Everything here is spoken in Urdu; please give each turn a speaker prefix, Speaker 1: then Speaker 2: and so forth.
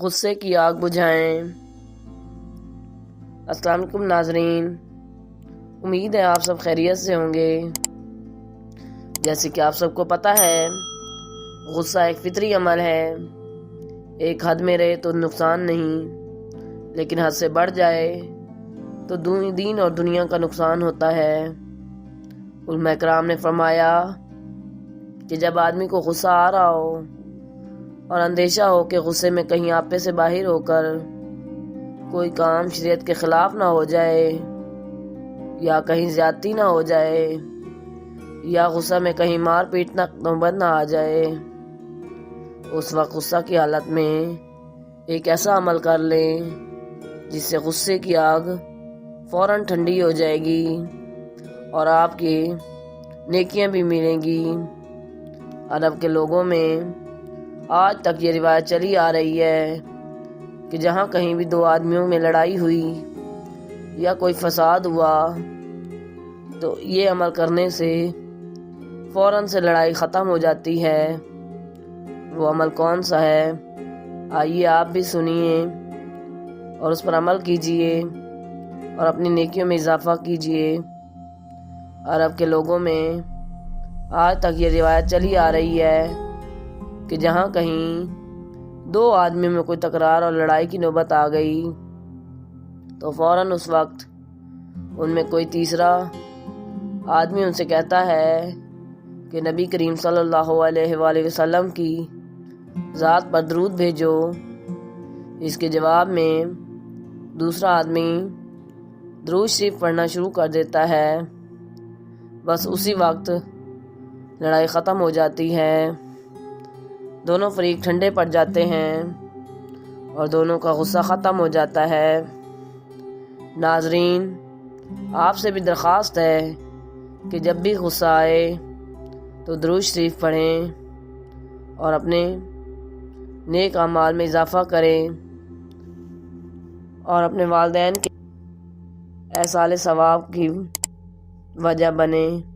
Speaker 1: غصے کی آگ بجھائیں۔ السلام علیکم ناظرین، امید ہے آپ سب خیریت سے ہوں گے۔ جیسے کہ آپ سب کو پتہ ہے، غصہ ایک فطری عمل ہے۔ ایک حد میں رہے تو نقصان نہیں، لیکن حد سے بڑھ جائے تو دین اور دنیا کا نقصان ہوتا ہے۔ علماء کرام نے فرمایا کہ جب آدمی کو غصہ آ رہا ہو اور اندیشہ ہو کہ غصے میں کہیں آپے سے باہر ہو کر کوئی کام شریعت کے خلاف نہ ہو جائے، یا کہیں زیادتی نہ ہو جائے، یا غصہ میں کہیں مار پیٹ نوبت نہ آ جائے، اس وقت غصہ کی حالت میں ایک ایسا عمل کر لیں جس سے غصے کی آگ فوراً ٹھنڈی ہو جائے گی اور آپ کی نیکیاں بھی ملیں گی۔ عرب کے لوگوں میں آج تک یہ روایت چلی آ رہی ہے کہ جہاں کہیں بھی دو آدمیوں میں لڑائی ہوئی یا کوئی فساد ہوا تو یہ عمل کرنے سے فوراً سے لڑائی ختم ہو جاتی ہے۔ وہ عمل کون سا ہے؟ آئیے آپ بھی سنیے اور اس پر عمل کیجئے اور اپنی نیکیوں میں اضافہ کیجئے۔ عرب کے لوگوں میں آج تک یہ روایت چلی آ رہی ہے کہ جہاں کہیں دو آدمیوں میں کوئی تکرار اور لڑائی کی نوبت آ گئی تو فوراً اس وقت ان میں کوئی تیسرا آدمی ان سے کہتا ہے کہ نبی کریم صلی اللہ علیہ وآلہ وسلم کی ذات پر درود بھیجو۔ اس کے جواب میں دوسرا آدمی درود شریف پڑھنا شروع کر دیتا ہے۔ بس اسی وقت لڑائی ختم ہو جاتی ہے، دونوں فریق ٹھنڈے پڑ جاتے ہیں اور دونوں کا غصہ ختم ہو جاتا ہے۔ ناظرین، آپ سے بھی درخواست ہے کہ جب بھی غصہ آئے تو درود شریف پڑھیں اور اپنے نیک اعمال میں اضافہ کریں اور اپنے والدین کے ایصال ثواب کی وجہ بنیں۔